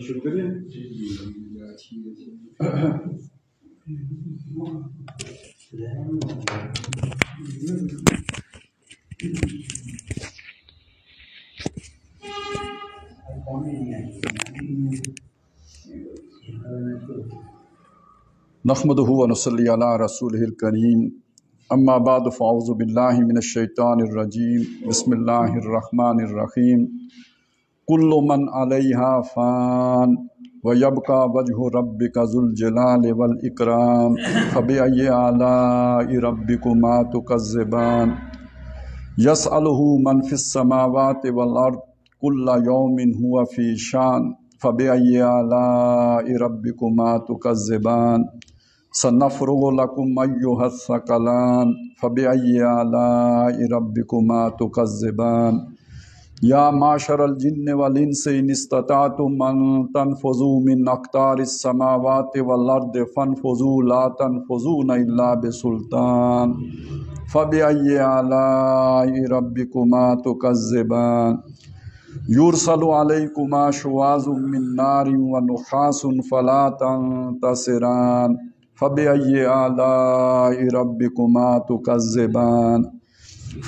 شروع کریے. نحمده ونصلي على رسوله الكريم اما بعد فاعوذ بالله من الشيطان الرجيم بسم الله الرحمن الرحيم كل من عليها فان ويبقى وجه ربك ذو الجلال والإكرام فبأي آلاء ربكما تكذبان يسأله من في السماوات والأرض كل يوم هو في شان فبأي آلاء ربكما تكذبان سنفرغ لكم أيها الثقلان فبأي آلاء ربكما تكذبان يا معشر الجن والإنس إن استطعتم أن تنفذوا من أقطار السماوات والأرض فانفذوا لا تنفذون إلا بسلطان فبأي آلاء ربكما تكذبان يرسل عليكما شواظ من نار ونحاس فلا تنتصران فبأي آلاء ربكما تكذبان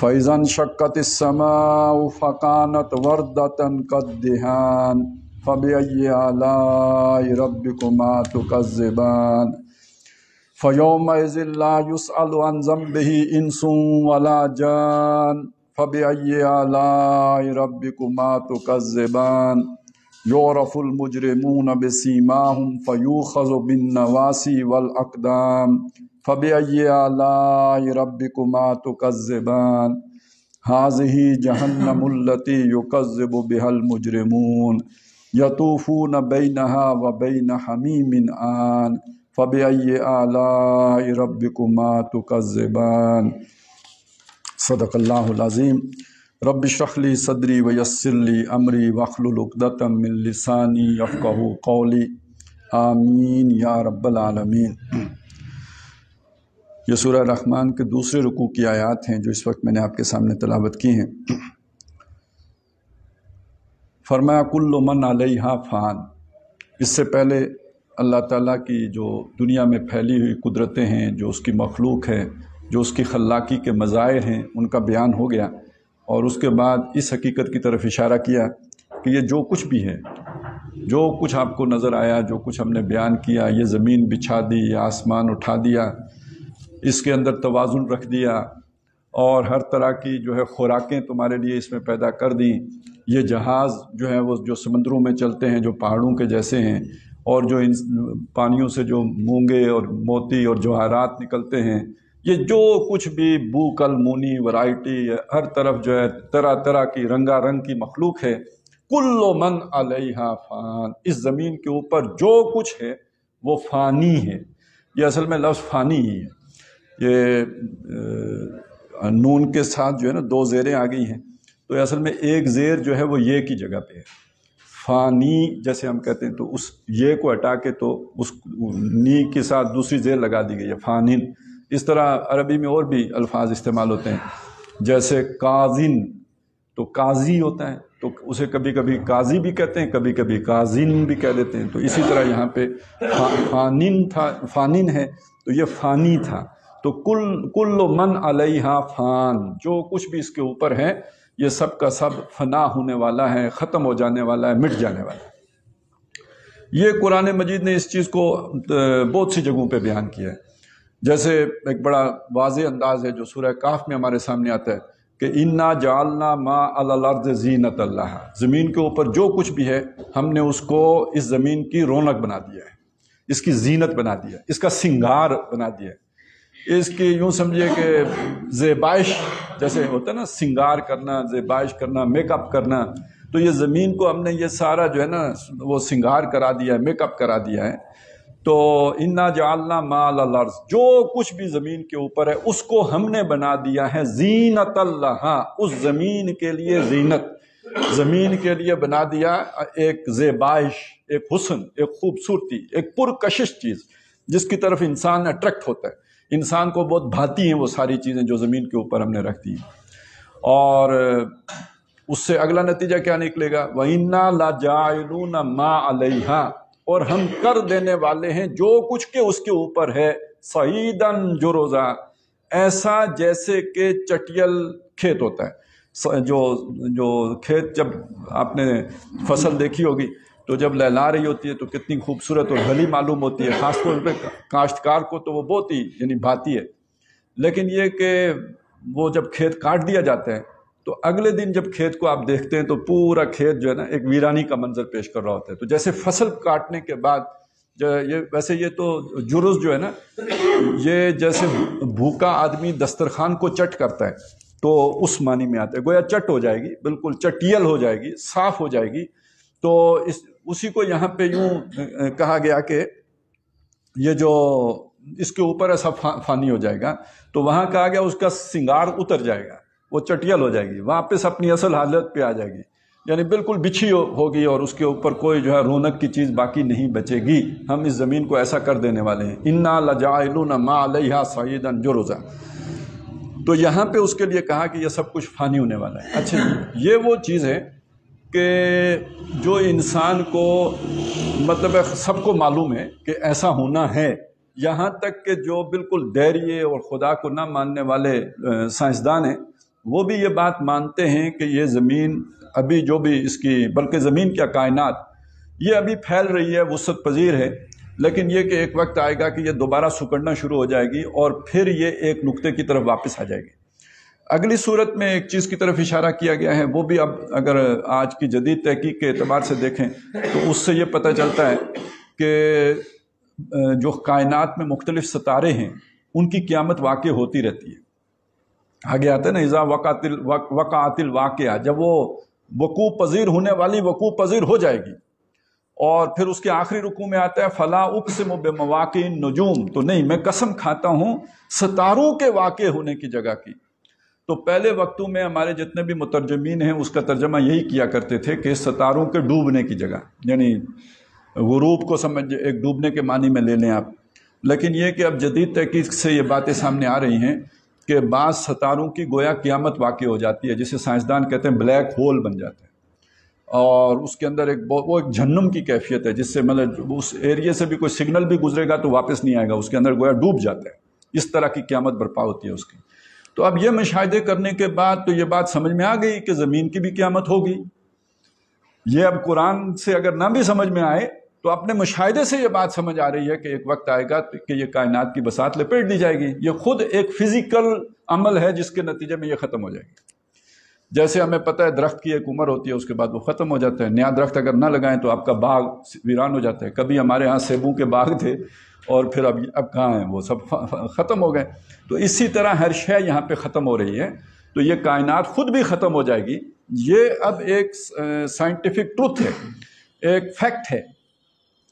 فإذا انشقت السماء فكانت وردة كالدهان فبأي آلاء ربكما تكذبان فيومئذ لا يسأل عن ذنبه إنس ولا جان فبأي آلاء ربكما تكذبان يعرف المجرمون بسيماهم فيؤخذ بالنواصي والأقدام فبأي آلاء ربكما تكذبان هذه جهنم التي يكذب بها المجرمون يطوفون بينها وبين حميم آن فبأي آلاء ربكما تكذبان صدق اللہ العظیم. رب اشرح لی صدری ویسر لی امری واحلل عقدۃ من لسانی یفقہوا قولی آمین یا رب العالمین. یہ سورہ رحمان کے دوسرے رکوع کی آیات ہیں جو اس وقت میں نے آپ کے سامنے تلاوت کی ہیں. فرمایا کل من علیہا فان. اس سے پہلے اللہ تعالیٰ کی جو دنیا میں پھیلی ہوئی قدرتیں ہیں، جو اس کی مخلوق ہے، جو اس کی خلاقی کے مظاہر ہیں، ان کا بیان ہو گیا. اور اس کے بعد اس حقیقت کی طرف اشارہ کیا کہ یہ جو کچھ بھی ہے، جو کچھ آپ کو نظر آیا، جو کچھ ہم نے بیان کیا، یہ زمین بچھا دی یا آسمان اٹھا دیا، اس کے اندر توازن رکھ دیا، اور ہر طرح کی جو ہے خوراکیں تمہارے لیے اس میں پیدا کر دیں۔ یہ جہاز جو ہے وہ جو سمندروں میں چلتے ہیں، جو پہاڑوں کے جیسے ہیں، اور جو ان پانیوں سے جو مونگے اور موتی اور جواہرات نکلتے ہیں، یہ جو کچھ بھی بو کل مونی ورائٹی، ہر طرف جو ہے طرح طرح کی رنگا رنگ کی مخلوق ہے۔ کل من علیہا فان، اس زمین کے اوپر جو کچھ ہے وہ فانی ہے۔ یہ اصل میں لفظ فانی ہی ہے، یہ نون کے ساتھ جو ہے نا دو زیریں آ گئی ہیں، تو اصل میں ایک زیر جو ہے وہ یہ کی جگہ پہ ہے، فانی جیسے ہم کہتے ہیں، تو اس یہ کو ہٹا کے تو اس نی کے ساتھ دوسری زیر لگا دی گئی ہے، فانن۔ اس طرح عربی میں اور بھی الفاظ استعمال ہوتے ہیں، جیسے کاظن، تو قاضی ہوتا ہے تو اسے کبھی کبھی قاضی بھی کہتے ہیں، کبھی کبھی کاظن بھی کہہ دیتے ہیں، تو اسی طرح یہاں پہ فانن تھا، فانن ہے تو یہ فانی تھا۔ تو کل من علیہا فان، جو کچھ بھی اس کے اوپر ہے یہ سب کا سب فنا ہونے والا ہے، ختم ہو جانے والا ہے، مٹ جانے والا ہے۔ یہ قرآن مجید نے اس چیز کو بہت سی جگہوں پہ بیان کیا ہے، جیسے ایک بڑا واضح انداز ہے جو سورہ کہف میں ہمارے سامنے آتا ہے کہ انا جعلنا ما علی الارض زینۃ اللہ، زمین کے اوپر جو کچھ بھی ہے ہم نے اس کو اس زمین کی رونق بنا دیا ہے، اس کی زینت بنا دیا ہے، اس کا سنگار بنا دیا ہے، اس کی یوں سمجھیے کہ زیبائش جیسے ہوتا ہے نا، سنگار کرنا، زیبائش کرنا، میک اپ کرنا، تو یہ زمین کو ہم نے یہ سارا جو ہے نا وہ سنگار کرا دیا ہے، میک اپ کرا دیا ہے۔ تو انا جعلنا ما علی الارض، جو کچھ بھی زمین کے اوپر ہے اس کو ہم نے بنا دیا ہے زینت اللہ، اس زمین کے لیے زینت، زمین کے لیے بنا دیا ایک زیبائش، ایک حسن، ایک خوبصورتی، ایک پرکشش چیز جس کی طرف انسان اٹریکٹ ہوتا ہے، انسان کو بہت بھاتی ہیں وہ ساری چیزیں جو زمین کے اوپر ہم نے رکھ دی ہیں۔ اور اس سے اگلا نتیجہ کیا نکلے گا؟ وَإِنَّا لَجَاعِلُونَ مَا عَلَيْهَا، اور ہم کر دینے والے ہیں جو کچھ کے اس کے اوپر ہے، صعیداً جرزا، ایسا جیسے کہ چٹیل کھیت ہوتا ہے، جو کھیت جب آپ نے فصل دیکھی ہوگی تو جب لہلا رہی ہوتی ہے تو کتنی خوبصورت اور بھلی معلوم ہوتی ہے، خاص طور پہ کاشتکار کو تو وہ بہت ہی یعنی بھاتی ہے، لیکن یہ کہ وہ جب کھیت کاٹ دیا جاتا ہے تو اگلے دن جب کھیت کو آپ دیکھتے ہیں تو پورا کھیت جو ہے نا ایک ویرانی کا منظر پیش کر رہا ہوتا ہے۔ تو جیسے فصل کاٹنے کے بعد ویسے یہ تو جرز جو ہے نا، یہ جیسے بھوکا آدمی دسترخوان کو چٹ کرتا ہے تو اس معنی میں آتا ہے، گویا چٹ ہو جائے گی، بالکل چٹیل ہو جائے گی، صاف ہو جائے گی۔ تو اسی کو یہاں پہ یوں کہا گیا کہ یہ جو اس کے اوپر ایسا فانی ہو جائے گا، تو وہاں کہا گیا اس کا سنگار اتر جائے گا، وہ چٹیل ہو جائے گی، واپس اپنی اصل حالت پہ آ جائے گی، یعنی بالکل بچھی ہوگی اور اس کے اوپر کوئی جو ہے رونق کی چیز باقی نہیں بچے گی۔ ہم اس زمین کو ایسا کر دینے والے ہیں، انا لجاعلون ما علیہا صعیدا جرزا۔ تو یہاں پہ اس کے لیے کہا کہ یہ سب کچھ فانی ہونے والا ہے۔ اچھا، یہ وہ چیز ہے کہ جو انسان کو مطلب سب کو معلوم ہے کہ ایسا ہونا ہے، یہاں تک کہ جو بالکل دہریے اور خدا کو نہ ماننے والے سائنسدان ہیں وہ بھی یہ بات مانتے ہیں کہ یہ زمین ابھی جو بھی اس کی، بلکہ زمین کیا کائنات یہ ابھی پھیل رہی ہے، وسعت پذیر ہے، لیکن یہ کہ ایک وقت آئے گا کہ یہ دوبارہ سکڑنا شروع ہو جائے گی اور پھر یہ ایک نقطے کی طرف واپس آ جائے گی۔ اگلی صورت میں ایک چیز کی طرف اشارہ کیا گیا ہے، وہ بھی اب اگر آج کی جدید تحقیق کے اعتبار سے دیکھیں تو اس سے یہ پتہ چلتا ہے کہ جو کائنات میں مختلف ستارے ہیں ان کی قیامت واقع ہوتی رہتی ہے۔ آگے آتا ہے نا اذا وقعت الواقعہ، جب وہ وقوع پذیر ہونے والی وقوع پذیر ہو جائے گی، اور پھر اس کے آخری رکوع میں آتا ہے فلا اقسم بمواقع النجوم، تو نہیں، میں قسم کھاتا ہوں ستاروں کے واقع ہونے کی جگہ کی۔ تو پہلے وقتوں میں ہمارے جتنے بھی مترجمین ہیں اس کا ترجمہ یہی کیا کرتے تھے کہ ستاروں کے ڈوبنے کی جگہ، یعنی غروب کو سمجھ ایک ڈوبنے کے معنی میں لے لیں آپ، لیکن یہ کہ اب جدید تحقیق سے یہ باتیں سامنے آ رہی ہیں کہ بعض ستاروں کی گویا قیامت واقع ہو جاتی ہے، جسے سائنسدان کہتے ہیں بلیک ہول بن جاتا ہے، اور اس کے اندر وہ ایک جہنم کی کیفیت ہے، جس سے مطلب اس ایریے سے بھی کوئی سگنل بھی گزرے گا تو واپس نہیں آئے گا، اس کے اندر گویا ڈوب جاتا ہے، اس طرح کی قیامت برپا ہوتی ہے اس کی۔ تو اب یہ مشاہدے کرنے کے بعد تو یہ بات سمجھ میں آ گئی کہ زمین کی بھی قیامت ہوگی۔ یہ اب قرآن سے اگر نہ بھی سمجھ میں آئے تو اپنے مشاہدے سے یہ بات سمجھ آ رہی ہے کہ ایک وقت آئے گا کہ یہ کائنات کی بساط لپیٹ دی جائے گی. یہ خود ایک فزیکل عمل ہے جس کے نتیجے میں یہ ختم ہو جائے گی. جیسے ہمیں پتہ ہے درخت کی ایک عمر ہوتی ہے، اس کے بعد وہ ختم ہو جاتا ہے. نیا درخت اگر نہ لگائیں تو آپ کا باغ ویران ہو جاتا ہے. کبھی ہمارے ہاں سیبوں کے باغ تھے اور پھر اب کہاں ہیں، وہ سب ختم ہو گئے. تو اسی طرح ہر شے یہاں پہ ختم ہو رہی ہے. تو یہ کائنات خود بھی ختم ہو جائے گی. یہ اب ایک سائنٹیفک ٹروتھ ہے، ایک فیکٹ ہے.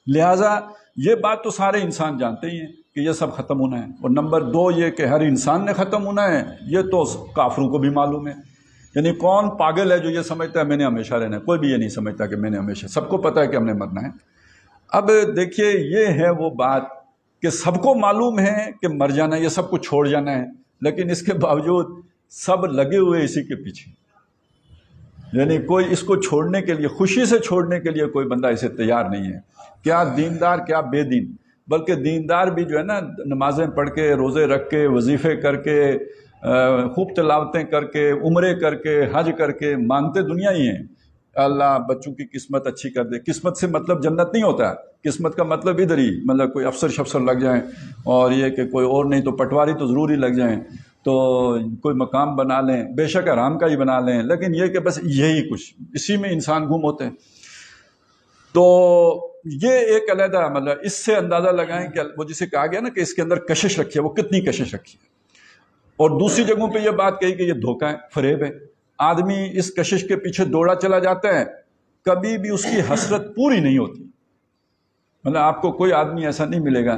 لہٰذا یہ بات تو سارے انسان جانتے ہی ہیں کہ یہ سب ختم ہونا ہے. اور نمبر 2 یہ کہ ہر انسان نے ختم ہونا ہے، یہ تو کافروں کو بھی معلوم ہے. یعنی کون پاگل ہے جو یہ سمجھتا ہے میں نے ہمیشہ رہنا ہے؟ کوئی بھی یہ نہیں سمجھتا کہ میں نے ہمیشہ، سب کو پتہ ہے کہ ہم نے مرنا ہے. اب دیکھیے یہ ہے وہ بات کہ سب کو معلوم ہے کہ مر جانا ہے، یہ سب کو چھوڑ جانا ہے، لیکن اس کے باوجود سب لگے ہوئے اسی کے پیچھے. یعنی کوئی اس کو چھوڑنے کے لیے، خوشی سے چھوڑنے کے لیے کوئی بندہ اسے تیار نہیں ہے. کیا دیندار کیا بے دین، بلکہ دیندار بھی جو ہے نا نمازیں پڑھ کے، روزے رکھ کے، وظیفے کر کے، خوب تلاوتیں کر کے، عمرے کر کے، حج کر کے، مانگتے دنیا ہی ہیں اللہ بچوں کی قسمت اچھی کر دے. قسمت سے مطلب جنت نہیں ہوتا. قسمت کا مطلب ادھر ہی، مطلب کوئی افسر شفسر لگ جائیں، اور یہ کہ کوئی اور نہیں تو پٹواری تو ضروری لگ جائیں، تو کوئی مقام بنا لیں، بے شک حرام کا ہی بنا لیں، لیکن یہ کہ بس یہی کچھ، اسی میں انسان گم ہوتے ہیں. تو یہ ایک علیحدہ مطلب اس سے اندازہ لگائیں کہ وہ جسے کہا گیا نا کہ اس کے اندر کشش رکھی ہے، وہ کتنی کشش رکھی ہے. اور دوسری جگہوں پہ یہ بات کہی کہ یہ دھوکہ ہے، فریب ہے. آدمی اس کشش کے پیچھے دوڑا چلا جاتا ہے، کبھی بھی اس کی حسرت پوری نہیں ہوتی. مطلب آپ کو کوئی آدمی ایسا نہیں ملے گا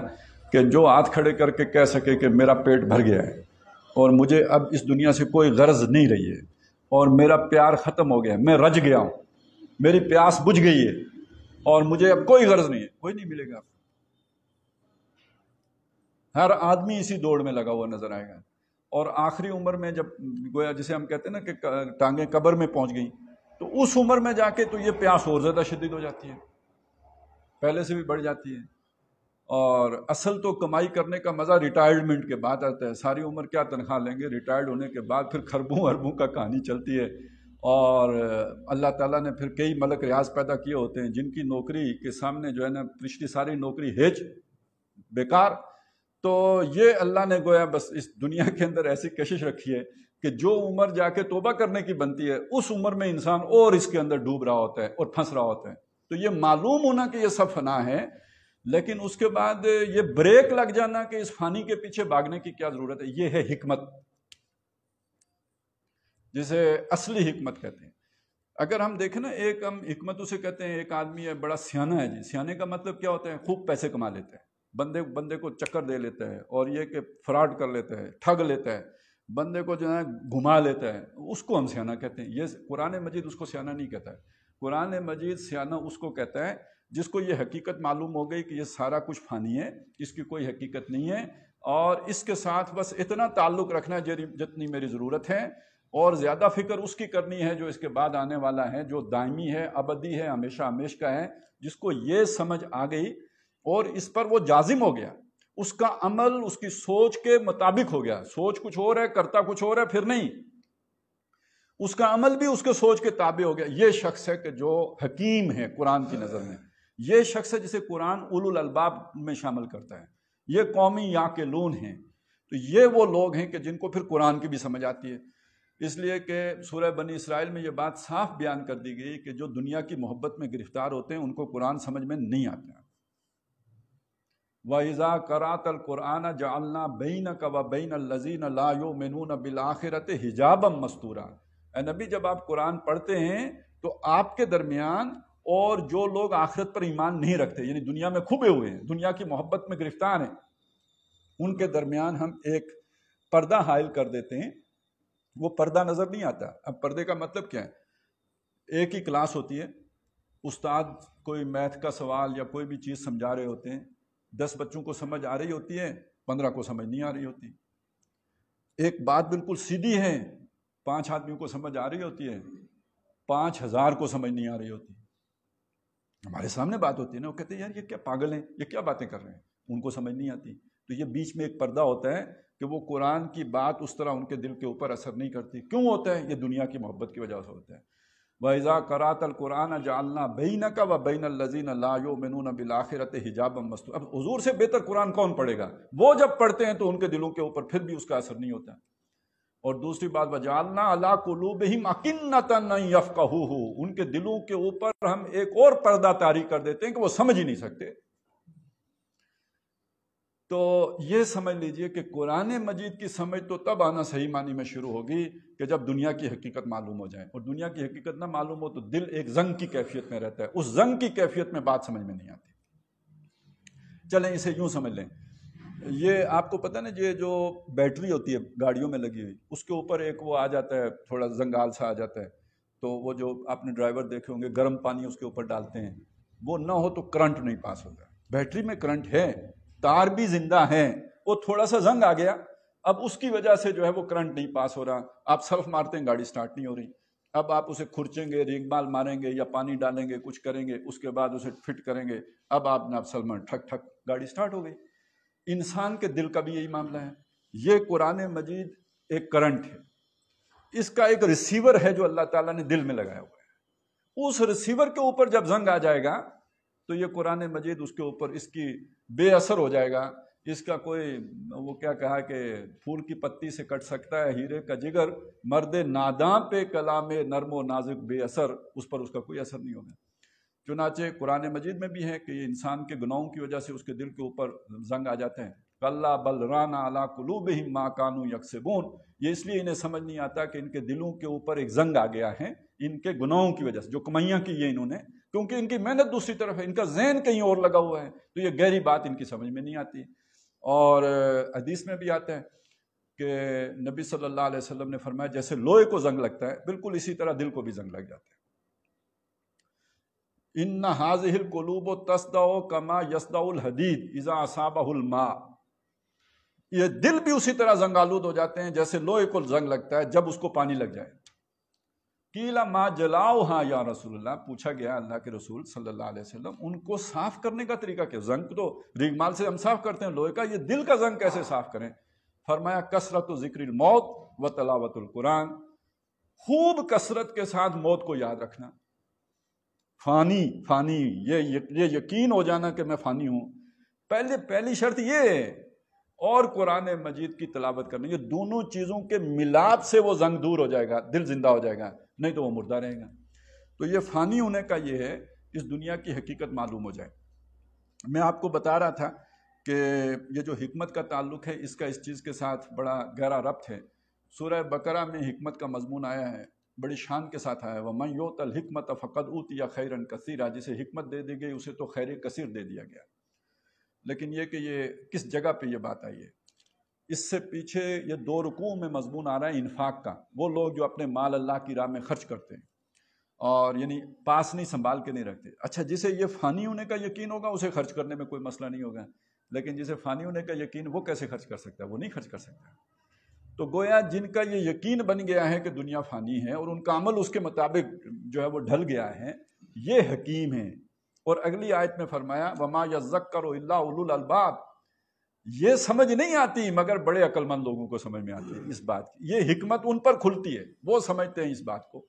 کہ جو ہاتھ کھڑے کر کے کہہ سکے کہ میرا پیٹ بھر گیا ہے اور مجھے اب اس دنیا سے کوئی غرض نہیں رہی ہے اور میرا پیار ختم ہو گیا ہے، میں رج گیا ہوں، میری پیاس بجھ گئی ہے اور مجھے اب کوئی غرض نہیں ہے. کوئی نہیں ملے گا. ہر آدمی اسی دوڑ میں لگا ہوا نظر آئے گا. اور آخری عمر میں جب گویا جسے ہم کہتے ہیں نا کہ ٹانگیں قبر میں پہنچ گئیں، تو اس عمر میں جا کے تو یہ پیاس اور زیادہ شدید ہو جاتی ہے، پہلے سے بھی بڑھ جاتی ہے. اور اصل تو کمائی کرنے کا مزہ ریٹائرمنٹ کے بعد آتا ہے. ساری عمر کیا تنخواہ لیں گے، ریٹائرڈ ہونے کے بعد پھر خربوں اربوں کا کہانی چلتی ہے. اور اللہ تعالیٰ نے پھر کئی ملک ریاض پیدا کیے ہوتے ہیں جن کی نوکری کے سامنے جو ہے نا پچھلی ساری نوکری ہیچ، بیکار. تو یہ اللہ نے گویا بس اس دنیا کے اندر ایسی کشش رکھی ہے کہ جو عمر جا کے توبہ کرنے کی بنتی ہے، اس عمر میں انسان اور اس کے اندر ڈوب رہا ہوتا ہے اور پھنس رہا ہوتا ہے. تو یہ معلوم ہونا کہ یہ سب فنا ہے، لیکن اس کے بعد یہ بریک لگ جانا کہ اس فانی کے پیچھے بھاگنے کی کیا ضرورت ہے. یہ ہے حکمت، جسے اصلی حکمت کہتے ہیں. اگر ہم دیکھیں نا، ایک ہم حکمت اسے کہتے ہیں، ایک آدمی ہے بڑا سیانہ ہے جی. سیانے کا مطلب کیا ہوتا ہے؟ خوب پیسے کما لیتا ہے، بندے کو چکر دے لیتا ہے، اور یہ کہ فراڈ کر لیتا ہے، ٹھگ لیتا ہے، بندے کو جو ہے گھما لیتا ہے، اس کو ہم سیانہ کہتے ہیں. یہ قرآن مجید اس کو سیانہ نہیں کہتا ہے. قرآن مجید سیانہ اس کو کہتا ہے جس کو یہ حقیقت معلوم ہو گئی کہ یہ سارا کچھ فانی ہے، اس کی کوئی حقیقت نہیں ہے، اور اس کے ساتھ بس اتنا تعلق رکھنا ہے جتنی میری ضرورت ہے، اور زیادہ فکر اس کی کرنی ہے جو اس کے بعد آنے والا ہے، جو دائمی ہے، ابدی ہے، ہمیشہ ہمیش کا ہے. جس کو یہ سمجھ آ گئی اور اس پر وہ جازم ہو گیا، اس کا عمل اس کی سوچ کے مطابق ہو گیا. سوچ کچھ اور ہے، کرتا کچھ اور ہے، پھر نہیں، اس کا عمل بھی اس کے سوچ کے تابع ہو گیا. یہ شخص ہے کہ جو حکیم ہے قرآن کی نظر میں. یہ شخص ہے جسے قرآن اولو الالباب میں شامل کرتا ہے. یہ قومی یعقلون ہیں. تو یہ وہ لوگ ہیں کہ جن کو پھر قرآن کی بھی سمجھ آتی ہے. اس لیے کہ سورہ بنی اسرائیل میں یہ بات صاف بیان کر دی گئی کہ جو دنیا کی محبت میں گرفتار ہوتے ہیں ان کو قرآن سمجھ میں نہیں آتا. وَإِذَا قَرَأْتَ الْقُرْآنَ جَعَلْنَا بَيْنَكَ وَبَيْنَ الَّذِينَ لَا يُؤْمِنُونَ بِالْآخِرَةِ حِجَابًا مَسْتُورًا. اے نبی جب آپ قرآن پڑھتے ہیں تو آپ کے درمیان اور جو لوگ آخرت پر ایمان نہیں رکھتے، یعنی دنیا میں کھبے ہوئے ہیں، دنیا کی محبت میں گرفتار ہیں، ان کے درمیان ہم ایک پردہ حائل کر دیتے ہیں. وہ پردہ نظر نہیں آتا. اب پردے کا مطلب کیا ہے؟ ایک ہی کلاس ہوتی ہے، استاد کوئی میتھ کا سوال یا کوئی بھی چیز سمجھا رہے ہوتے ہیں، 10 بچوں کو سمجھ آ رہی ہوتی ہے، 15 کو سمجھ نہیں آ رہی ہوتی. ایک بات بالکل سیدھی ہے، 5 آدمیوں کو سمجھ آ رہی ہوتی ہے، 5000 کو سمجھ نہیں آ رہی ہوتی. ہمارے سامنے بات ہوتی ہے نا، وہ کہتے ہیں یار یہ کیا پاگل ہیں، یہ کیا باتیں کر رہے ہیں، ان کو سمجھ نہیں آتی. تو یہ بیچ میں ایک پردہ ہوتا ہے کہ وہ قرآن کی بات اس طرح ان کے دل کے اوپر اثر نہیں کرتی. کیوں ہوتا ہے؟ یہ دنیا کی محبت کی وجہ سے ہوتا ہے. وَإِذَا قَرَأْتَ الْقُرْآنَ جَعَلْنَا بَيْنَكَ وَبَيْنَ الَّذِينَ لَا يُؤْمِنُونَ بِالْآخِرَةِ حِجَابًا مَّسْتُورًا۔ اب حضور سے بہتر قرآن کون پڑھے گا؟ وہ جب پڑھتے ہیں تو ان کے دلوں کے اوپر پھر بھی اس کا اثر نہیں ہوتا۔ اور دوسری بات وَجَعَلْنَا عَلَىٰ قُلُوبِهِمْ أَكِنَّةً أَن يَفْقَهُوهُ، ان کے دلوں کے اوپر ہم ایک اور پردہ طاری کر دیتے ہیں کہ وہ سمجھ ہی نہیں سکتے۔ تو یہ سمجھ لیجئے کہ قرآن مجید کی سمجھ تو تب آنا صحیح معنی میں شروع ہوگی کہ جب دنیا کی حقیقت معلوم ہو جائے، اور دنیا کی حقیقت نہ معلوم ہو تو دل ایک زنگ کی کیفیت میں رہتا ہے، اس زنگ کی کیفیت میں بات سمجھ میں نہیں آتی۔ چلیں اسے یوں سمجھ لیں، یہ آپ کو پتہ نا یہ جو بیٹری ہوتی ہے گاڑیوں میں لگی ہوئی، اس کے اوپر ایک وہ آ جاتا ہے، تھوڑا زنگال سا آ جاتا ہے، تو وہ جو آپ نے ڈرائیور دیکھے ہوں گے گرم پانی اس کے اوپر ڈالتے ہیں، وہ نہ ہو تو کرنٹ نہیں پاس ہوتا۔ بیٹری میں کرنٹ ہے، تار بھی زندہ ہیں، وہ تھوڑا سا زنگ آ گیا، اب اس کی وجہ سے جو ہے وہ کرنٹ نہیں پاس ہو رہا، آپ سلف مارتے ہیں گاڑی سٹارٹ نہیں ہو رہی، اب آپ اسے کھرچیں گے، ریگ مال ماریں گے یا پانی ڈالیں گے، کچھ کریں گے، اس کے بعد اسے فٹ کریں گے، اب آپ نے سلمان ٹھک ٹھک گاڑی سٹارٹ ہو گئی۔ انسان کے دل کا بھی یہی معاملہ ہے۔ یہ قرآن مجید ایک کرنٹ ہے، اس کا ایک ریسیور ہے جو اللہ تعالیٰ نے دل میں لگایا ہوا ہے، اس ریسیور کے اوپر جب زنگ آ جائے گا تو یہ قرآن مجید اس کے اوپر اس کی بے اثر ہو جائے گا۔ اس کا کوئی وہ کیا کہا کہ پھول کی پتی سے کٹ سکتا ہے ہیرے کا جگر، مرد ناداں پہ کلام نرم و نازک بے اثر، اس پر اس کا کوئی اثر نہیں ہوگا۔ چنانچہ قرآن مجید میں بھی ہے کہ یہ انسان کے گناہوں کی وجہ سے اس کے دل کے اوپر زنگ آ جاتے ہیں۔ کَلَّا بَلْ رَانَ عَلَىٰ قُلُوبِهِم مَّا كَانُوا يَكْسِبُونَ، یہ اس لیے انہیں سمجھ نہیں آتا کہ ان کے دلوں کے اوپر ایک زنگ آ گیا ہے ان کے گناہوں کی وجہ سے، جو کمائیاں کی ہیں انہوں نے، کیونکہ ان کی محنت دوسری طرف ہے، ان کا ذہن کہیں اور لگا ہوا ہے، تو یہ گہری بات ان کی سمجھ میں نہیں آتی۔ اور حدیث میں بھی آتا ہے کہ نبی صلی اللہ علیہ وسلم نے فرمایا جیسے لوہے کو زنگ لگتا ہے بالکل اسی طرح دل کو بھی زنگ لگ جاتا ہے۔ ان هذه القلوب تصدع كما يصدع الحديد اذا اصابه الماء، یہ دل بھی اسی طرح زنگ آلود ہو جاتے ہیں جیسے لوہے کو زنگ لگتا ہے جب اس کو پانی لگ جائے۔ قیل ما جلاؤها یا رسول اللہ، پوچھا گیا اللہ کے رسول صلی اللہ علیہ وسلم ان کو صاف کرنے کا طریقہ کیا؟ زنگ تو ریگ مال سے ہم صاف کرتے ہیں، لوہے کا یہ دل کا زنگ کیسے صاف کریں؟ فرمایا کثرت ذکر الموت و تلاوت القرآن، خوب کثرت کے ساتھ موت کو یاد رکھنا، فانی یہ یقین ہو جانا کہ میں فانی ہوں، پہلی شرط یہ ہے، اور قرآن مجید کی تلاوت کرنا، یہ دونوں چیزوں کے ملاپ سے وہ زنگ دور ہو جائے گا، دل زندہ ہو جائے گا، نہیں تو وہ مردہ رہے گا۔ تو یہ فانی ہونے کا یہ ہے، اس دنیا کی حقیقت معلوم ہو جائے۔ میں آپ کو بتا رہا تھا کہ یہ جو حکمت کا تعلق ہے اس کا اس چیز کے ساتھ بڑا گہرا ربط ہے۔ سورہ بقرہ میں حکمت کا مضمون آیا ہے، بڑی شان کے ساتھ آیا ہے، وَمَن يُؤْتَ الْحِكْمَةَ فَقَدْ أُوتِيَ خَيْرًا كَثِيرًا، جسے حکمت دے دی گئی اسے تو خیر کثیر دے دیا گیا۔ لیکن یہ کہ یہ کس جگہ پہ یہ بات آئی ہے، اس سے پیچھے یہ 2 رکوع میں مضمون آ رہا ہے انفاق کا، وہ لوگ جو اپنے مال اللہ کی راہ میں خرچ کرتے ہیں اور یعنی پاس نہیں سنبھال کے نہیں رکھتے۔ اچھا جسے یہ فانی ہونے کا یقین ہوگا اسے خرچ کرنے میں کوئی مسئلہ نہیں ہوگا، لیکن جسے فانی ہونے کا یقین وہ کیسے خرچ کر سکتا ہے؟ وہ نہیں خرچ کر سکتا۔ تو گویا جن کا یہ یقین بن گیا ہے کہ دنیا فانی ہے اور ان کا عمل اس کے مطابق جو ہے وہ ڈھل گیا ہے، یہ حکیم ہیں۔ اور اگلی آیت میں فرمایا وَمَا يَذَّكَّرُ إِلَّا أُولُو الْأَلْبَابِ، یہ سمجھ نہیں آتی مگر بڑے عقل مند لوگوں کو سمجھ میں آتی ہے اس بات کی، یہ حکمت ان پر کھلتی ہے، وہ سمجھتے ہیں اس بات کو۔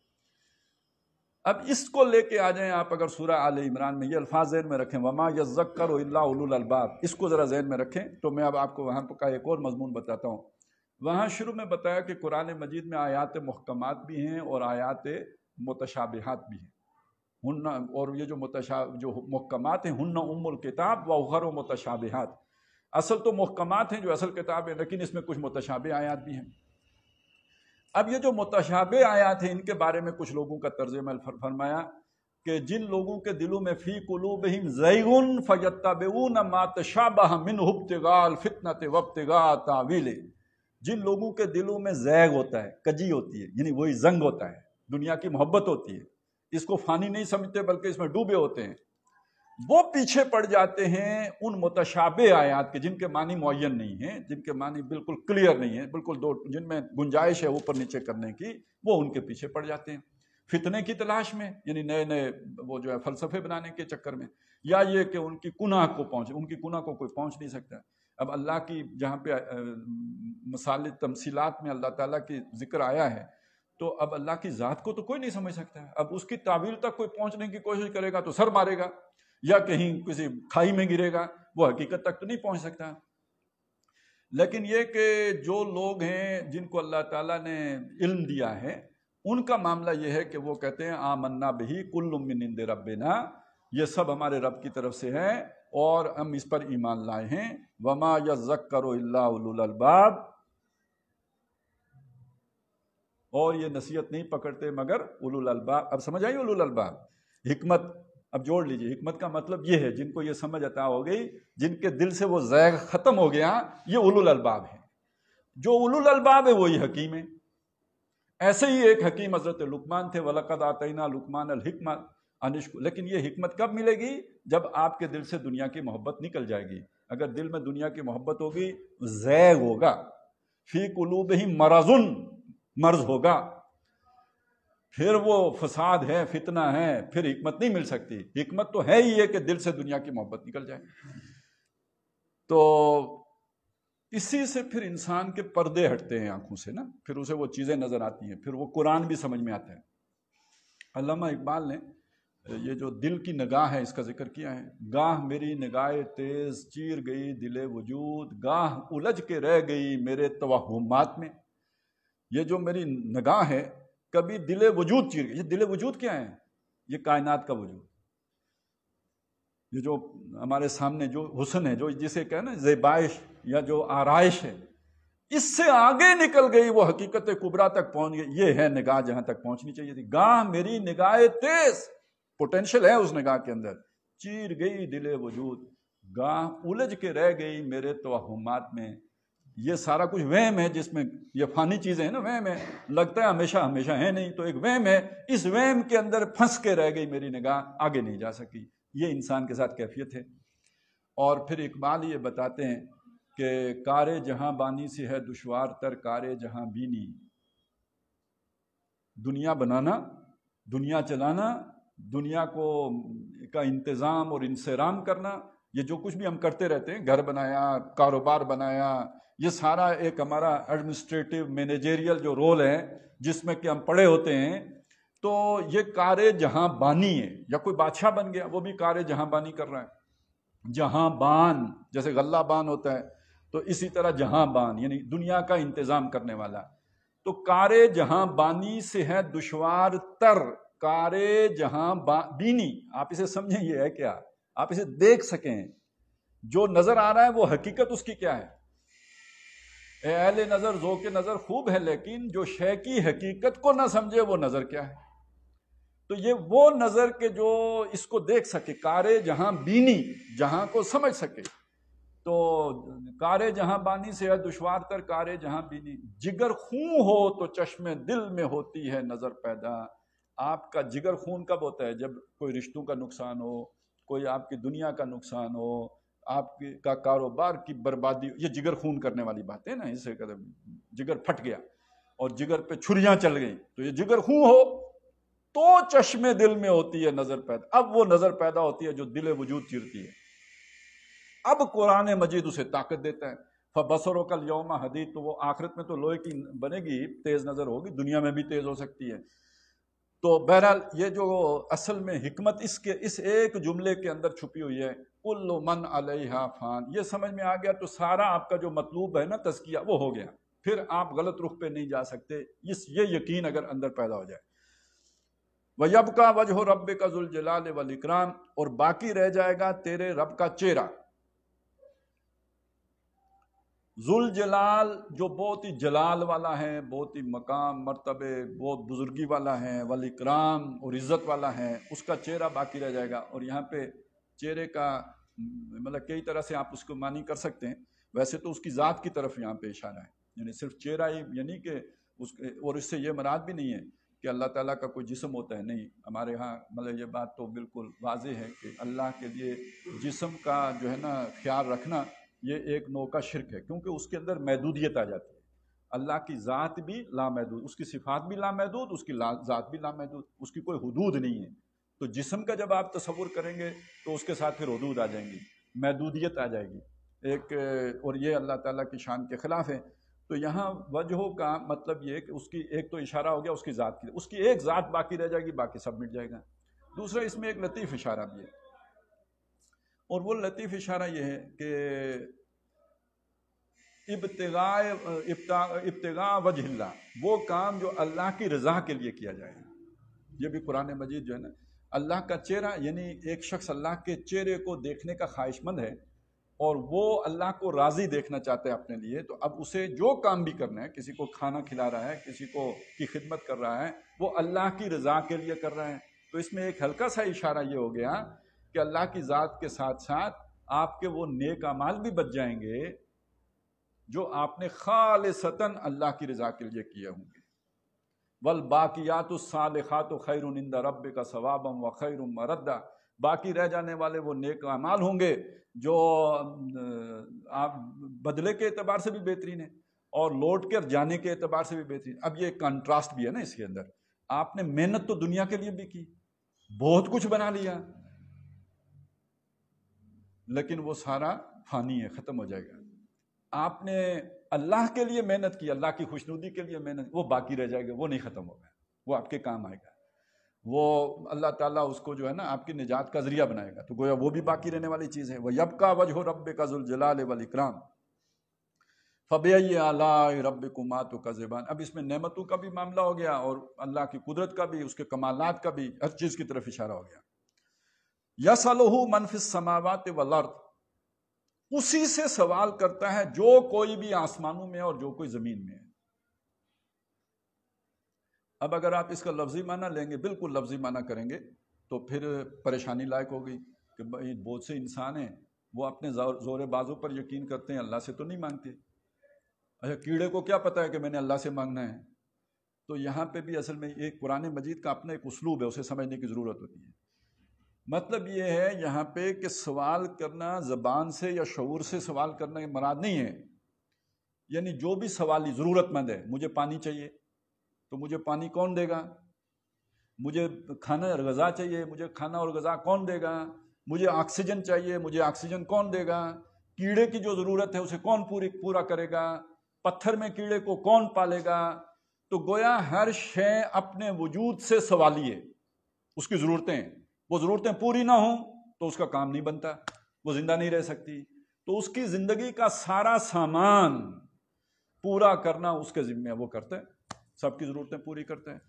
اب اس کو لے کے آ جائیں آپ اگر سورہ آل عمران میں یہ الفاظ ذہن میں رکھیں، وَمَا يَذَّكَّرُ إِلَّا أُولُو الْأَلْبَابِ، اس کو ذرا ذہن میں رکھیں تو میں اب آپ کو وہاں کا ایک اور مضمون بتاتا ہوں۔ وہاں شروع میں بتایا کہ قرآن مجید میں آیات محکمات بھی ہیں اور آیات متشابہات بھی ہیں، اور یہ جو محکمات ہیں ہن ام الکتاب و اخر متشابہات، اصل تو محکمات ہیں جو اصل کتاب ہے، لیکن اس میں کچھ متشابہ آیات بھی ہیں۔ اب یہ جو متشابہ آیات ہیں ان کے بارے میں کچھ لوگوں کا طرز عمل فرمایا کہ جن لوگوں کے دلوں میں فی قلوبہم زیغ فیتبعون ما تشابہ منہ ابتغاء الفتنۃ وابتغاء تاویلہ، جن لوگوں کے دلوں میں زیغ ہوتا ہے، کجی ہوتی ہے، یعنی وہی زنگ ہوتا ہے، دنیا کی محبت ہوتی ہے، اس کو فانی نہیں سمجھتے بلکہ اس میں ڈوبے ہوتے ہیں، وہ پیچھے پڑ جاتے ہیں ان متشابہ آیات کے جن کے معنی معین نہیں ہیں، جن کے معنی بالکل کلیئر نہیں ہیں، بالکل جن میں گنجائش ہے اوپر نیچے کرنے کی، وہ ان کے پیچھے پڑ جاتے ہیں فتنے کی تلاش میں، یعنی نئے وہ جو ہے فلسفے بنانے کے چکر میں، یا یہ کہ ان کی کناہ کو کوئی پہنچ نہیں سکتا۔ اب اللہ کی جہاں پہ مثال تمثیلات میں اللہ تعالیٰ کی ذکر آیا ہے تو اب اللہ کی ذات کو تو کوئی نہیں سمجھ سکتا ہے. اب اس کی تعویل تک کوئی پہنچنے کی کوشش کرے گا تو سر مارے گا یا کہیں کسی کھائی میں گرے گا، وہ حقیقت تک تو نہیں پہنچ سکتا. لیکن یہ کہ جو لوگ ہیں جن کو اللہ تعالیٰ نے علم دیا ہے، ان کا معاملہ یہ ہے کہ وہ کہتے ہیں آمنا بہی کل من عند ربنا، یہ سب ہمارے رب کی طرف سے ہے اور ہم اس پر ایمان لائے ہیں. وما یذکر الا اولو الالباب، اور یہ نصیحت نہیں پکڑتے مگر اولو الالباب. اب سمجھ آئی اولو الالباب؟ حکمت اب جوڑ لیجئے. حکمت کا مطلب یہ ہے جن کو یہ سمجھ عطا ہو گئی، جن کے دل سے وہ زیغ ختم ہو گیا، یہ اولو الالباب ہے. جو اولو الالباب ہے وہی حکیم ہے. ایسے ہی ایک حکیم حضرت لقمان تھے، وَلَقَدْ آتَيْنَا لُقْمَانَ الْحِكْمَةَ أَنِ اشْكُرْ. لیکن یہ حکمت کب ملے گی؟ جب آپ کے دل سے دنیا کی محبت نکل جائے گی. اگر دل میں دنیا کی محبت ہوگی، زیغ ہوگا، فی قلوبہم مرض، مرض ہوگا، پھر وہ فساد ہے، فتنہ ہے، پھر حکمت نہیں مل سکتی. حکمت تو ہے ہی ہے کہ دل سے دنیا کی محبت نکل جائے. تو اسی سے پھر انسان کے پردے ہٹتے ہیں آنکھوں سے نا، پھر اسے وہ چیزیں نظر آتی ہیں، پھر وہ قرآن بھی سمجھ میں آتا ہے. علامہ اقبال نے یہ جو دل کی نگاہ ہے اس کا ذکر کیا ہے. گاہ میری نگاہ تیز چیر گئی دل وجود، گاہ الجھ کے رہ گئی میرے توہمات میں. یہ جو میری نگاہ ہے کبھی دل وجود چیر گئی. یہ دل وجود کیا ہے؟ یہ کائنات کا وجود. یہ جو ہمارے سامنے جو حسن ہے، جو جسے کہنا زیبائش یا جو آرائش ہے، اس سے آگے نکل گئی، وہ حقیقت کبریٰ تک پہنچ گئی. یہ ہے نگاہ جہاں تک پہنچنی چاہیے تھی. گاہ میری نگاہ تیز، پوٹینشل ہے اس نگاہ کے اندر، چیر گئی دل وجود، گاہ الجھ کے رہ گئی میرے توہمات میں. یہ سارا کچھ وہم ہے، جس میں یہ فانی چیزیں ہیں نا، وہم ہے، لگتا ہے ہمیشہ ہمیشہ ہے نہیں، تو ایک وہم ہے. اس وہم کے اندر پھنس کے رہ گئی میری نگاہ، آگے نہیں جا سکی. یہ انسان کے ساتھ کیفیت ہے. اور پھر اقبال یہ بتاتے ہیں کہ کار جہاں بانی سے ہے دشوار تر کار جہاں بینی. دنیا بنانا، دنیا چلانا، دنیا کو کا انتظام اور انصرام کرنا، یہ جو کچھ بھی ہم کرتے رہتے ہیں، گھر بنایا، کاروبار بنایا، یہ سارا ایک ہمارا ایڈمنسٹریٹو مینیجریل جو رول ہے جس میں کہ ہم پڑے ہوتے ہیں، تو یہ کار جہاں بانی ہے. یا کوئی بادشاہ بن گیا، وہ بھی کار جہاں بانی کر رہا ہے. جہاں بان جیسے غلہ بان ہوتا ہے، تو اسی طرح جہاں بان یعنی دنیا کا انتظام کرنے والا. تو کار جہاں بانی سے ہے دشوار تر کار جہاں بینی. آپ اسے سمجھیں، یہ ہے کیا؟ آپ اسے دیکھ سکیں. جو نظر آ رہا ہے وہ حقیقت اس کی کیا ہے؟ اے اہل نظر ذوق نظر خوب ہے، لیکن جو شے کی حقیقت کو نہ سمجھے وہ نظر کیا ہے؟ تو یہ وہ نظر کے جو اس کو دیکھ سکے، کار جہاں بینی، جہاں کو سمجھ سکے. تو کار جہاں بانی سے ہے دشوار تر کار جہاں بینی. جگر خون ہو تو چشم دل میں ہوتی ہے نظر پیدا. آپ کا جگر خون کب ہوتا ہے؟ جب کوئی رشتوں کا نقصان ہو، کوئی آپ کی دنیا کا نقصان ہو، آپ کا کاروبار کی بربادی. یہ جگر خون کرنے والی بات ہے نا. اسے کہتے جگر پھٹ گیا اور جگر پہ چھریاں چل گئیں، تو یہ جگر خون ہو تو چشم دل میں ہوتی ہے نظر پیدا. اب وہ نظر پیدا ہوتی ہے جو دل وجود چیرتی ہے. اب قرآن مجید اسے طاقت دیتا ہے. فَبَصَرُكَ الْيَوْمَ حَدِيدٌ. تو وہ آخرت میں تو لوہے کی بنے گی، تیز نظر ہوگی، دنیا میں بھی تیز ہو سکتی ہے. تو بہرحال یہ جو اصل میں حکمت اس ایک جملے کے اندر چھپی ہوئی ہے، کل من علیہا فان. یہ سمجھ میں آ گیا تو سارا آپ کا جو مطلوب ہے نا تزکیہ، وہ ہو گیا. پھر آپ غلط رخ پہ نہیں جا سکتے. یہ یقین اگر اندر پیدا ہو جائے. وَيَبْقَى وَجْهُ رَبِّكَ ذُو الْجَلَالِ وَالْإِكْرَامِ. اور باقی رہ جائے گا تیرے رب کا چہرہ. ذوالجلال جو بہت ہی جلال والا ہے، بہت ہی مقام مرتبے، بہت بزرگی والا ہے، والاکرام اور عزت والا ہے، اس کا چہرہ باقی رہ جائے گا. اور یہاں پہ چہرے کا مطلب کئی طرح سے آپ اس کو معنی کر سکتے ہیں. ویسے تو اس کی ذات کی طرف یہاں پہ اشارہ ہے، یعنی صرف چہرہ ہی، یعنی کہ اور اس سے یہ مراد بھی نہیں ہے کہ اللہ تعالیٰ کا کوئی جسم ہوتا ہے. نہیں، ہمارے ہاں مطلب یہ بات تو بالکل واضح ہے کہ اللہ کے لیے جسم کا جو ہے نا خیال رکھنا یہ ایک نوع کا شرک ہے، کیونکہ اس کے اندر محدودیت آ جاتی ہے. اللہ کی ذات بھی لامحدود، اس کی صفات بھی لامحدود، اس کی ذات بھی لامحدود، اس کی کوئی حدود نہیں ہے. تو جسم کا جب آپ تصور کریں گے تو اس کے ساتھ پھر حدود آ جائیں گی، محدودیت آ جائے گی ایک، اور یہ اللہ تعالیٰ کی شان کے خلاف ہے. تو یہاں وجہ کا مطلب یہ کہ اس کی ایک تو اشارہ ہو گیا اس کی ذات کی، اس کی ایک ذات باقی رہ جائے گی، باقی سب مٹ جائے گا۔ دوسرا اس میں ایک لطیف اشارہ بھی ہے، اور وہ لطیف اشارہ یہ ہے کہ ابتغاء وجہ اللہ، وہ کام جو اللہ کی رضا کے لیے کیا جائے۔ یہ بھی قرآن مجید جو ہے نا، اللہ کا چہرہ، یعنی ایک شخص اللہ کے چہرے کو دیکھنے کا خواہش مند ہے اور وہ اللہ کو راضی دیکھنا چاہتا ہے اپنے لیے، تو اب اسے جو کام بھی کرنا ہے، کسی کو کھانا کھلا رہا ہے، کسی کو کی خدمت کر رہا ہے، وہ اللہ کی رضا کے لیے کر رہا ہے۔ تو اس میں ایک ہلکا سا اشارہ یہ ہو گیا کہ اللہ کی ذات کے ساتھ ساتھ آپ کے وہ نیک اعمال بھی بچ جائیں گے جو آپ نے خالصتاً اللہ کی رضا کے لیے کیے ہوں گے۔ والباقیات الصالحات خیر عند ربک ثوابا وخیر مردا، باقی رہ جانے والے وہ نیک اعمال ہوں گے جو آپ بدلے کے اعتبار سے بھی بہترین ہیں اور لوٹ کر جانے کے اعتبار سے بھی بہترین۔ اب یہ کنٹراسٹ بھی ہے نا اس کے اندر، آپ نے محنت تو دنیا کے لیے بھی کی، بہت کچھ بنا لیا، لیکن وہ سارا فانی ہے، ختم ہو جائے گا۔ آپ نے اللہ کے لیے محنت کی، اللہ کی خوشنودی کے لیے محنت، وہ باقی رہ جائے گا، وہ نہیں ختم ہوگا، وہ آپ کے کام آئے گا، وہ اللہ تعالیٰ اس کو جو ہے نا آپ کی نجات کا ذریعہ بنائے گا، تو گویا وہ بھی باقی رہنے والی چیز ہے۔ وَيَبْقَى وَجْهُ رَبِّكَ ذُو الْجَلَالِ وَالْإِكْرَامِ فَبِأَيِّ آلَاءِ رَبِّكُمَا تُكَذِّبَانِ۔ اب اس میں نعمتوں کا بھی معاملہ ہو گیا اور اللہ کی قدرت کا بھی، اس کے کمالات کا بھی، ہر چیز کی طرف اشارہ ہو گیا۔ يَسْأَلُهُ مَنْ فِي السَّمَاوَاتِ وَالْأَرْضِ، اسی سے سوال کرتا ہے جو کوئی بھی آسمانوں میں اور جو کوئی زمین میں ہے۔ اب اگر آپ اس کا لفظی معنی لیں گے، بالکل لفظی معنی کریں گے، تو پھر پریشانی لائق ہوگی کہ بھائی بہت سے انسان ہیں وہ اپنے زور بازو پر یقین کرتے ہیں، اللہ سے تو نہیں مانگتے۔ اچھا، کیڑے کو کیا پتا ہے کہ میں نے اللہ سے مانگنا ہے؟ تو یہاں پہ بھی اصل میں ایک قرآن مجید کا اپنا ایک اسلوب ہے، اسے سمجھنے کی ضرورت ہوتی ہے۔ مطلب یہ ہے یہاں پہ کہ سوال کرنا زبان سے یا شعور سے سوال کرنا یہ مراد نہیں ہے، یعنی جو بھی سوالی ضرورت مند ہے، مجھے پانی چاہیے تو مجھے پانی کون دے گا؟ مجھے کھانا اور غذا چاہیے، مجھے کھانا اور غذا کون دے گا؟ مجھے آکسیجن چاہیے، مجھے آکسیجن کون دے گا؟ کیڑے کی جو ضرورت ہے اسے کون پورا کرے گا؟ پتھر میں کیڑے کو کون پالے گا؟ تو گویا ہر شے اپنے وجود سے سوالی ہے، اس کی ضرورتیں، وہ ضرورتیں پوری نہ ہوں تو اس کا کام نہیں بنتا، وہ زندہ نہیں رہ سکتی۔ تو اس کی زندگی کا سارا سامان پورا کرنا اس کے ذمہ ہے، وہ کرتا ہے، سب کی ضرورتیں پوری کرتا ہے۔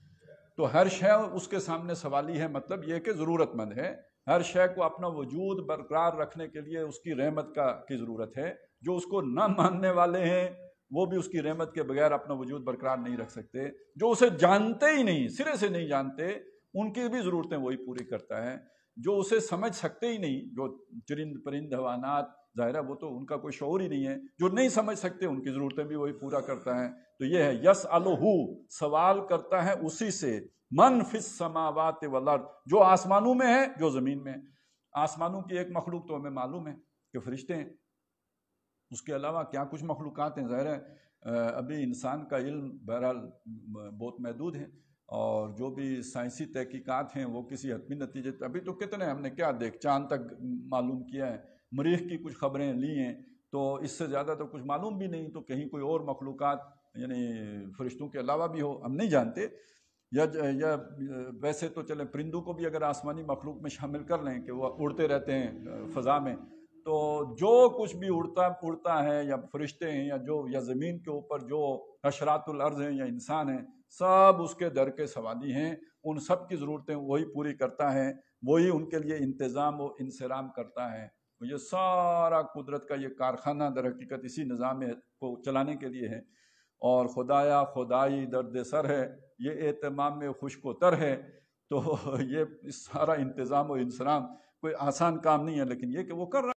تو ہر شے اس کے سامنے سوالی ہے، مطلب یہ کہ ضرورت مند ہے، ہر شے کو اپنا وجود برقرار رکھنے کے لیے اس کی رحمت کی ضرورت ہے۔ جو اس کو نہ ماننے والے ہیں وہ بھی اس کی رحمت کے بغیر اپنا وجود برقرار نہیں رکھ سکتے، جو اسے جانتے ہی نہیں، سرے سے نہیں جانتے، ان کی بھی ضرورتیں وہی پوری کرتا ہے۔ جو اسے سمجھ سکتے ہی نہیں، جو چرند پرند حیوانات، ظاہر ہے وہ تو ان کا کوئی شعور ہی نہیں ہے، جو نہیں سمجھ سکتے ان کی ضرورتیں بھی وہی پورا کرتا ہے۔ تو یہ ہے یسألہ، سوال کرتا ہے اسی سے، من فی السماوات والارض، جو آسمانوں میں ہے جو زمین میں ہے۔ آسمانوں کی ایک مخلوق تو ہمیں معلوم ہے کہ فرشتے ہیں، اس کے علاوہ کیا کچھ مخلوقات ہیں، ظاہر ہے ابھی انسان کا علم بہرحال بہت محدود ہے، اور جو بھی سائنسی تحقیقات ہیں وہ کسی حتمی نتیجے، ابھی تو کتنے ہم نے کیا چاند تک معلوم کیا ہے، مریخ کی کچھ خبریں لی ہیں، تو اس سے زیادہ تو کچھ معلوم بھی نہیں، تو کہیں کوئی اور مخلوقات یعنی فرشتوں کے علاوہ بھی ہو، ہم نہیں جانتے۔ یا ویسے تو چلیں پرندوں کو بھی اگر آسمانی مخلوق میں شامل کر لیں کہ وہ اڑتے رہتے ہیں فضا میں، تو جو کچھ بھی اڑتا ہے، یا فرشتے ہیں یا زمین کے اوپر جو حشرات الارض ہیں یا انسان ہیں، سب اس کے در کے سوالی ہیں، ان سب کی ضرورتیں وہی پوری کرتا ہے، وہی ان کے لیے انتظام و انصرام کرتا ہے۔ یہ سارا قدرت کا یہ کارخانہ در حقیقت اسی نظام کو چلانے کے لیے ہے، اور خدایا خدائی درد سر ہے، یہ اہتمام میں خشک و تر ہے۔ تو یہ سارا انتظام و انصرام کوئی آسان کام نہیں ہے، لیکن یہ کہ وہ کر رہا ہے۔